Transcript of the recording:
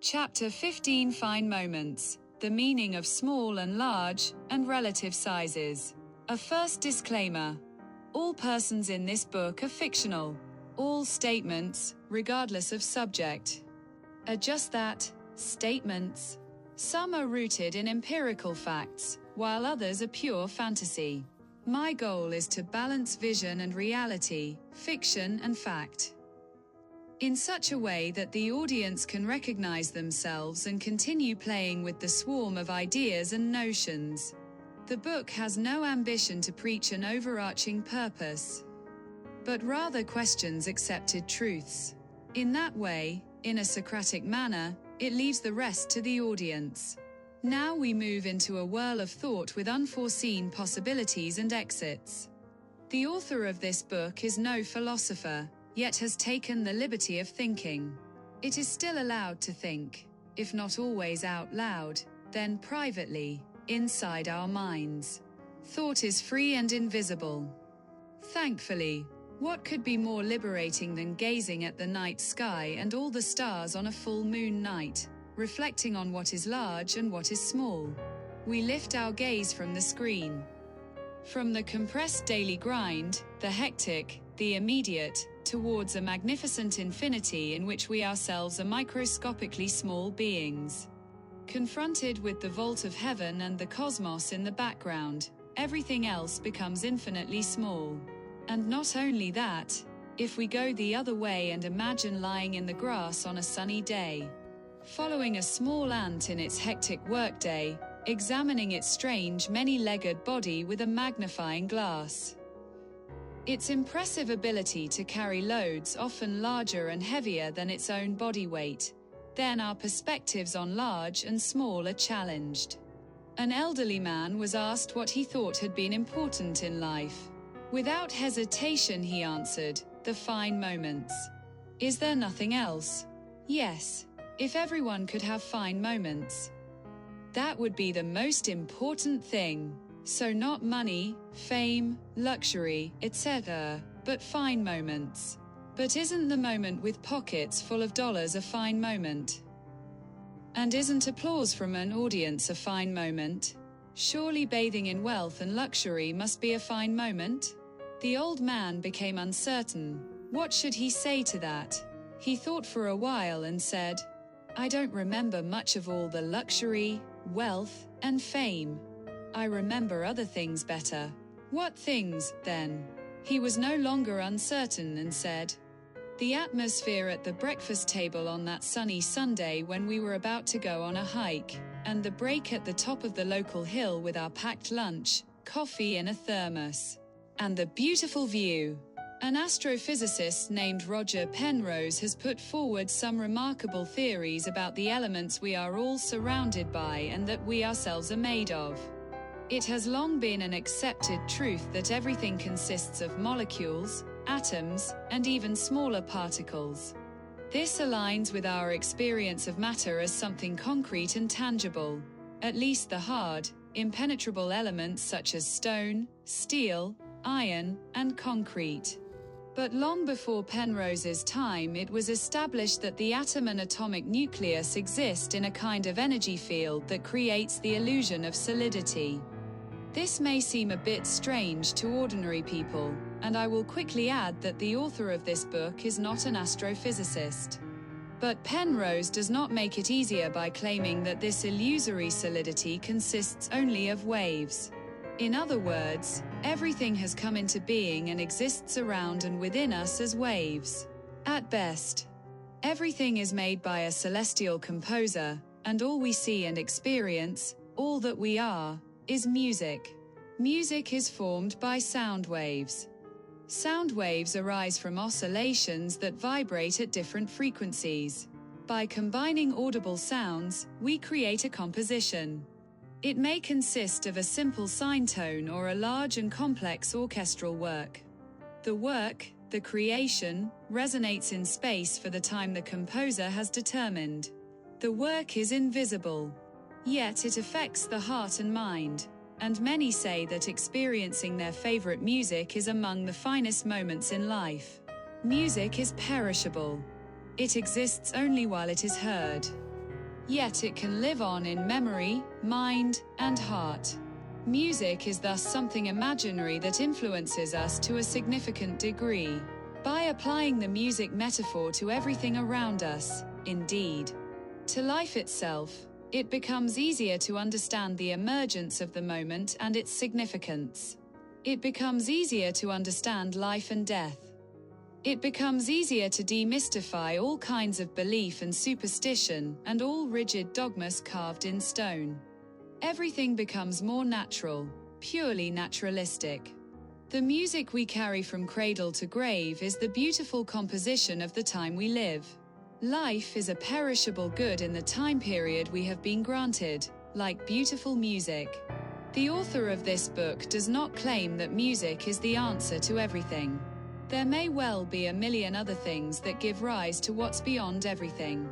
Chapter 15 Fine Moments. The meaning of small and large, and relative sizes. A first disclaimer. All persons in this book are fictional. All statements, regardless of subject, are just that, statements. Some are rooted in empirical facts, while others are pure fantasy. My goal is to balance vision and reality, fiction and fact, in such a way that the audience can recognize themselves and continue playing with the swarm of ideas and notions. The book has no ambition to preach an overarching purpose, but rather questions accepted truths. In that way, in a Socratic manner, it leaves the rest to the audience. Now we move into a whirl of thought with unforeseen possibilities and exits. The author of this book is no philosopher, yet has taken the liberty of thinking. It is still allowed to think, if not always out loud, then privately, inside our minds. Thought is free and invisible. Thankfully, what could be more liberating than gazing at the night sky and all the stars on a full moon night, reflecting on what is large and what is small? We lift our gaze from the screen, from the compressed daily grind, the hectic, the immediate, towards a magnificent infinity in which we ourselves are microscopically small beings. Confronted with the vault of heaven and the cosmos in the background, everything else becomes infinitely small. And not only that, if we go the other way and imagine lying in the grass on a sunny day, following a small ant in its hectic workday, examining its strange many-legged body with a magnifying glass, its impressive ability to carry loads often larger and heavier than its own body weight, then our perspectives on large and small are challenged. An elderly man was asked what he thought had been important in life. Without hesitation he answered, "The fine moments." Is there nothing else? Yes. If everyone could have fine moments, that would be the most important thing. So not money, fame, luxury, etc., but fine moments. But isn't the moment with pockets full of dollars a fine moment? And isn't applause from an audience a fine moment? Surely bathing in wealth and luxury must be a fine moment? The old man became uncertain. What should he say to that? He thought for a while and said, "I don't remember much of all the luxury, wealth, and fame. I remember other things better." What things, then? He was no longer uncertain and said, "The atmosphere at the breakfast table on that sunny Sunday when we were about to go on a hike, and the break at the top of the local hill with our packed lunch, coffee in a thermos, and the beautiful view." An astrophysicist named Roger Penrose has put forward some remarkable theories about the elements we are all surrounded by and that we ourselves are made of. It has long been an accepted truth that everything consists of molecules, atoms, and even smaller particles. This aligns with our experience of matter as something concrete and tangible, at least the hard, impenetrable elements such as stone, steel, iron, and concrete. But long before Penrose's time, it was established that the atom and atomic nucleus exist in a kind of energy field that creates the illusion of solidity. This may seem a bit strange to ordinary people, and I will quickly add that the author of this book is not an astrophysicist. But Penrose does not make it easier by claiming that this illusory solidity consists only of waves. In other words, everything has come into being and exists around and within us as waves. At best, everything is made by a celestial composer, and all we see and experience, all that we are, is music. Music is formed by sound waves. Sound waves arise from oscillations that vibrate at different frequencies. By combining audible sounds, we create a composition. It may consist of a simple sine tone or a large and complex orchestral work. The work, the creation, resonates in space for the time the composer has determined. The work is invisible, yet it affects the heart and mind, and many say that experiencing their favorite music is among the finest moments in life. Music is perishable. It exists only while it is heard. yet it can live on in memory, mind, and heart. Music is thus something imaginary that influences us to a significant degree. By applying the music metaphor to everything around us, indeed, to life itself, it becomes easier to understand the emergence of the moment and its significance. It becomes easier to understand life and death. It becomes easier to demystify all kinds of belief and superstition and all rigid dogmas carved in stone. Everything becomes more natural, purely naturalistic. The music we carry from cradle to grave is the beautiful composition of the time we live. Life is a perishable good in the time period we have been granted, like beautiful music. The author of this book does not claim that music is the answer to everything. There may well be a million other things that give rise to what's beyond everything.